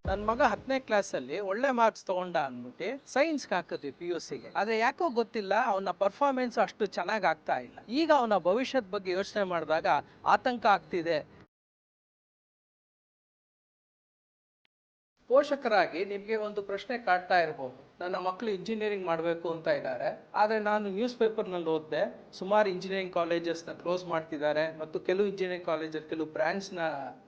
ನನ್ನ ಮಗ 10ನೇ ಕ್ಲಾಸಲ್ಲಿ ಒಳ್ಳೆ ಮಾರ್ಕ್ಸ್ ತಗೊಂಡ ಅಂದ್ಬಿಟ್ಟು ಸೈನ್ಸ್ಗೆ ಹಾಕಿದ್ವಿ PUCಗೆ. ಆದರೆ ಯಾಕೋ ಗೊತ್ತಿಲ್ಲ ಅವನ ಪರ್ಫಾರ್ಮೆನ್ಸ್ ಅಷ್ಟು ಚೆನ್ನಾಗಿ ಆಗ್ತಾ ಇಲ್ಲ. ಈಗ ಅವನ ಭವಿಷ್ಯದ ಬಗ್ಗೆ ಯೋಚನೆ ಮಾಡಿದಾಗ ಆತಂಕ ಆಗ್ತಿದೆ. ಪೋಷಕರಾಗಿ ನಿಮಗೆ ಒಂದು ಪ್ರಶ್ನೆ ಕಾಡ್ತಾ ಇರಬಹುದು, ನನ್ನ ಮಕ್ಕಳು ಇಂಜಿನಿಯರಿಂಗ್ ಮಾಡಬೇಕು ಅಂತ ಇದ್ದಾರೆ, ಆದರೆ ನಾನು ನ್ಯೂಸ್ ಪೇಪರ್ನಲ್ಲಿ ಓದಿದೆ ಸುಮಾರು ಇಂಜಿನಿಯರಿಂಗ್ ಕಾಲೇಜಸ್ನ ಕ್ಲೋಸ್ ಮಾಡ್ತಿದ್ದಾರೆ ಮತ್ತು ಕೆಲವು ಇಂಜಿನಿಯರಿಂಗ್ ಕಾಲೇಜಲ್ಲಿ ಕೆಲವು ಬ್ರಾಂಚ್ನ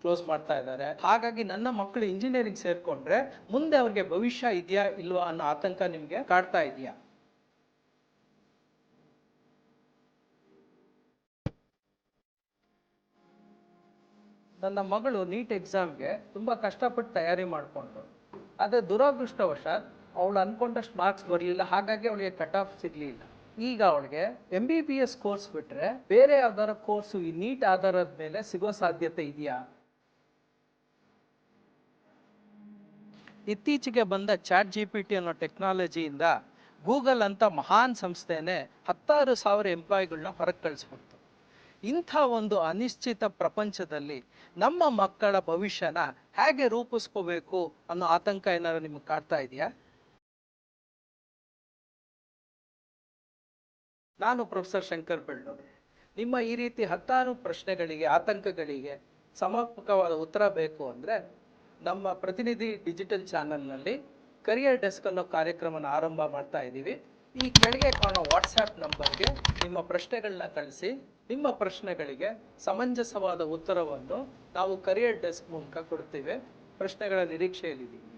ಕ್ಲೋಸ್ ಮಾಡ್ತಾ ಇದ್ದಾರೆ. ಹಾಗಾಗಿ ನನ್ನ ಮಕ್ಕಳು ಇಂಜಿನಿಯರಿಂಗ್ ಸೇರ್ಕೊಂಡ್ರೆ ಮುಂದೆ ಅವ್ರಿಗೆ ಭವಿಷ್ಯ ಇದೆಯಾ ಇಲ್ವಾ ಅನ್ನೋ ಆತಂಕ ನಿಮಗೆ ಕಾಡ್ತಾ ಇದೆಯಾ? ನನ್ನ ಮಗಳು ನೀಟ್ ಎಕ್ಸಾಮ್ಗೆ ತುಂಬ ಕಷ್ಟಪಟ್ಟು ತಯಾರಿ ಮಾಡಿಕೊಂಡು, ಆದರೆ ದುರದೃಷ್ಟವಶಾತ್ ಅವಳು ಅಂದ್ಕೊಂಡಷ್ಟು ಮಾರ್ಕ್ಸ್ ಬರಲಿಲ್ಲ. ಹಾಗಾಗಿ ಅವಳಿಗೆ ಕಟ್ ಆಫ್ ಸಿಗಲಿಲ್ಲ. ಈಗ ಅವಳಿಗೆ MBBS ಕೋರ್ಸ್ ಬಿಟ್ಟರೆ ಬೇರೆ ಯಾವ್ದಾರ ಕೋರ್ಸು ಈ ನೀಟ್ ಆಧಾರದ ಮೇಲೆ ಸಿಗೋ ಸಾಧ್ಯತೆ ಇದೆಯಾ? ಇತ್ತೀಚೆಗೆ ಬಂದ ChatGPT ಅನ್ನೋ ಟೆಕ್ನಾಲಜಿಯಿಂದ ಗೂಗಲ್ ಅಂತ ಮಹಾನ್ ಸಂಸ್ಥೆನೇ 16,000 ಎಂಪ್ಲಾಯಿಗಳನ್ನ ಹೊರಗೆ ಕಳಿಸ್ಬಿಡ್ತು. ಇಂಥ ಒಂದು ಅನಿಶ್ಚಿತ ಪ್ರಪಂಚದಲ್ಲಿ ನಮ್ಮ ಮಕ್ಕಳ ಭವಿಷ್ಯನ ಹೇಗೆ ರೂಪಿಸ್ಕೋಬೇಕು ಅನ್ನೋ ಆತಂಕ ಏನಾದ್ರು ನಿಮ್ಗೆ ಕಾಡ್ತಾ ಇದೆಯಾ? ನಾನು ಪ್ರೊಫೆಸರ್ ಶಂಕರ್ ಬೆಳ್ಳೂರು. ನಿಮ್ಮ ಈ ರೀತಿ 10 ಪ್ರಶ್ನೆಗಳಿಗೆ, ಆತಂಕಗಳಿಗೆ ಸಮರ್ಪಕವಾದ ಉತ್ತರ ಬೇಕು ಅಂದರೆ ನಮ್ಮ ಪ್ರತಿನಿಧಿ ಡಿಜಿಟಲ್ ಚಾನಲ್ನಲ್ಲಿ ಕರಿಯರ್ ಡೆಸ್ಕ್ ಅನ್ನೋ ಕಾರ್ಯಕ್ರಮನ ಆರಂಭ ಮಾಡ್ತಾ ಇದ್ದೀವಿ. ಈ ಕೆಳಗೆ ಕಾಣೋ ವಾಟ್ಸ್ಆ್ಯಪ್ ನಂಬರ್ಗೆ ನಿಮ್ಮ ಪ್ರಶ್ನೆಗಳನ್ನ ಕಳಿಸಿ. ನಿಮ್ಮ ಪ್ರಶ್ನೆಗಳಿಗೆ ಸಮಂಜಸವಾದ ಉತ್ತರವನ್ನು ನಾವು ಕರಿಯರ್ ಡೆಸ್ಕ್ ಮೂಲಕ ಕೊಡ್ತೀವಿ. ಪ್ರಶ್ನೆಗಳ ನಿರೀಕ್ಷೆಯಲ್ಲಿದ್ದೀವಿ.